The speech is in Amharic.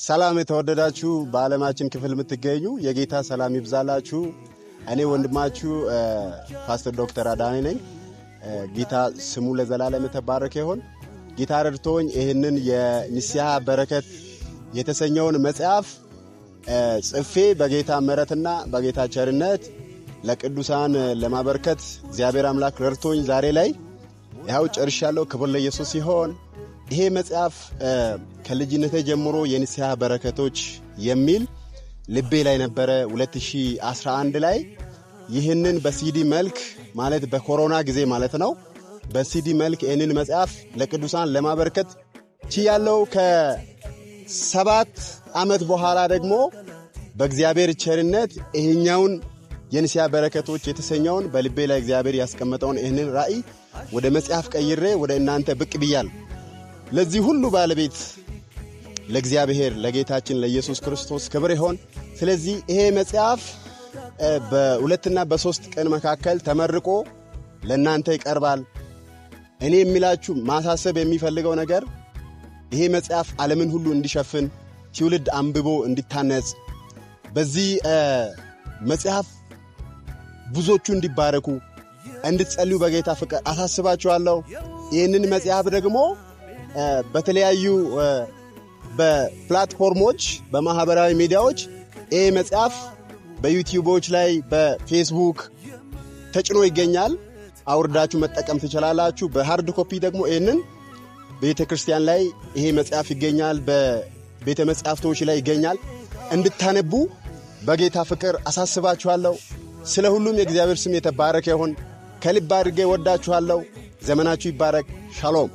ሰላም የተወደዳችሁ በዓለማችን ክፍል የምትገኙ የጌታ ሰላም ይብዛላችሁ። እኔ ወንድማችሁ ፓስተር ዶክተር አዳኔ ነኝ። ጌታ ስሙ ለዘላለም የተባረከ ይሁን። ጌታ ረድቶኝ ይህንን የንስሐ በረከት የተሰኘውን መጽሐፍ ጽፌ በጌታ ምሕረትና በጌታ ቸርነት ለቅዱሳን ለማበርከት እግዚአብሔር አምላክ ረድቶኝ ዛሬ ላይ ያው ጨርሻለሁ። ክብር ለኢየሱስ ይሁን። ይሄ መጽሐፍ ከልጅነቴ ጀምሮ የንስሐ በረከቶች የሚል ልቤ ላይ ነበረ። 2011 ላይ ይህንን በሲዲ መልክ ማለት በኮሮና ጊዜ ማለት ነው በሲዲ መልክ ይህንን መጽሐፍ ለቅዱሳን ለማበርከት ችያለሁ። ከ7 ዓመት በኋላ ደግሞ በእግዚአብሔር ቸርነት ይሄኛውን የንስሐ በረከቶች የተሰኘውን በልቤ ላይ እግዚአብሔር ያስቀመጠውን ይህንን ራእይ ወደ መጽሐፍ ቀይሬ ወደ እናንተ ብቅ ብያለሁ። ለዚህ ሁሉ ባለቤት ለእግዚአብሔር ለጌታችን ለኢየሱስ ክርስቶስ ክብር ይሁን። ስለዚህ ይሄ መጽሐፍ በ2 እና በ3 ቀን መካከል ተመርቆ ለእናንተ ይቀርባል። እኔ የሚላችሁ ማሳሰብ የሚፈልገው ነገር ይሄ መጽሐፍ ዓለምን ሁሉ እንዲሸፍን ትውልድ አንብቦ እንዲታነጽ በዚህ መጽሐፍ ብዙዎቹ እንዲባረኩ እንድትጸልዩ በጌታ ፍቅር አሳስባችኋለሁ። ይህንን መጽሐፍ ደግሞ በተለያዩ በፕላትፎርሞች በማህበራዊ ሚዲያዎች ይሄ መጽሐፍ በዩቲዩቦች ላይ በፌስቡክ ተጭኖ ይገኛል። አውርዳችሁ መጠቀም ትችላላችሁ። በሃርድ ኮፒ ደግሞ ይሄንን ቤተክርስቲያን ላይ ይሄ መጽሐፍ ይገኛል። በቤተ መጻሕፍቶች ላይ ይገኛል። እንድታነቡ በጌታ ፍቅር አሳስባችኋለሁ። ስለ ሁሉም የእግዚአብሔር ስም የተባረከ ይሁን። ከልብ አድርጌ ወዳችኋለሁ። ዘመናችሁ ይባረክ። ሻሎም